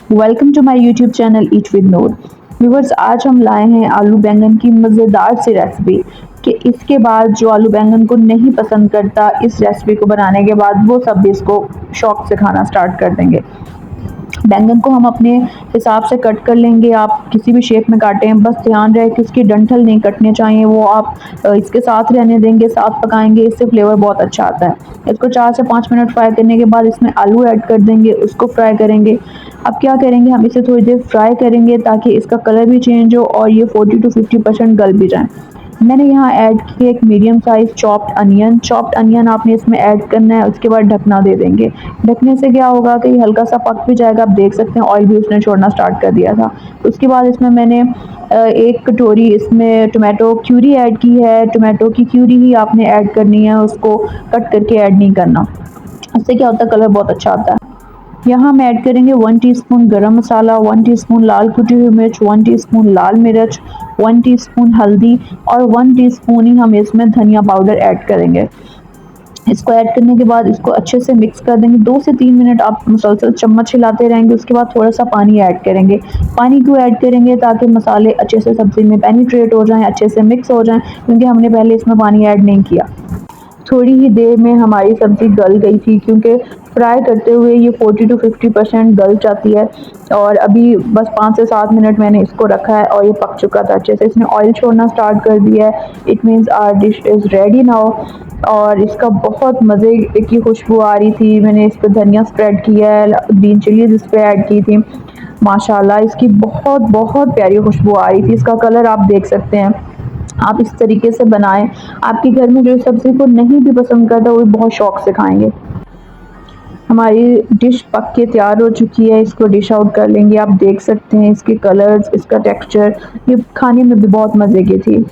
Welcome to my YouTube channel eat with Noor. Viewers, आज हम लाए हैं आलू बैंगन की मज़ेदार सी रेसिपी कि इसके बाद जो आलू बैंगन को नहीं पसंद करता, इस रेसिपी को बनाने के बाद वो सब भी इसको शौक से खाना स्टार्ट कर देंगे। बैंगन को हम अपने हिसाब से कट कर लेंगे। आप किसी भी शेप में काटें, बस ध्यान रहे कि इसकी डंठल नहीं कटने चाहिए, वो आप इसके साथ रहने देंगे, साथ पकाएंगे, इससे फ्लेवर बहुत अच्छा आता है। इसको 4 से 5 मिनट फ्राई करने के बाद इसमें आलू ऐड कर देंगे, उसको फ्राई करेंगे। अब क्या करेंगे, हम इसे थोड़ी देर फ्राई करेंगे ताकि इसका कलर भी चेंज हो और ये 40 to 50% गल भी जाए। मैंने यहाँ ऐड किया एक मीडियम साइज चॉप्ड अनियन आपने इसमें ऐड करना है। उसके बाद ढकना दे देंगे। ढकने से क्या होगा कि हल्का सा पक भी जाएगा। आप देख सकते हैं ऑयल भी उसने छोड़ना स्टार्ट कर दिया था। उसके बाद इसमें मैंने एक कटोरी इसमें टोमेटो क्यूरी ऐड की है। टोमेटो की क्यूरी ही आपने ऐड करनी है, उसको कट करके ऐड नहीं करना। इससे क्या होता है, कलर बहुत अच्छा आता है। यहाँ हम ऐड करेंगे 1 टीस्पून गरम मसाला, 1 टीस्पून लाल कुटी हुई मिर्च, 1 टीस्पून लाल मिर्च, 1 टीस्पून हल्दी और 1 टीस्पून ही हम इसमें धनिया पाउडर ऐड करेंगे। इसको ऐड करने के बाद इसको अच्छे से मिक्स कर देंगे। 2 से 3 मिनट आप मुसलसल चम्मच हिलाते रहेंगे। उसके बाद थोड़ा सा पानी ऐड करेंगे। पानी क्यों ऐड करेंगे, ताकि मसाले अच्छे से सब्ज़ी में पेनिट्रेट हो जाएँ, अच्छे से मिक्स हो जाएँ, क्योंकि हमने पहले इसमें पानी ऐड नहीं किया। थोड़ी ही देर में हमारी सब्ज़ी गल गई थी, क्योंकि फ्राई करते हुए ये 40 to 50% गल जाती है। और अभी बस 5 से 7 मिनट मैंने इसको रखा है और ये पक चुका था अच्छे से। इसने ऑयल छोड़ना स्टार्ट कर दिया है। It means our dish is ready now. और इसका बहुत मज़े की खुशबू आ रही थी। मैंने इस पर धनिया स्प्रेड किया है, ग्रीन चिलीज इस पर ऐड की थी। माशाल्लाह इसकी बहुत बहुत प्यारी खुशबू आ रही थी। इसका कलर आप देख सकते हैं। आप इस तरीके से बनाएं। आपके घर में जो सब्ज़ी को नहीं भी पसंद करता, वो भी बहुत शौक से खाएंगे। हमारी डिश पक के तैयार हो चुकी है। इसको डिश आउट कर लेंगे। आप देख सकते हैं इसके कलर्स, इसका टेक्सचर, ये खाने में भी बहुत मज़े की थी।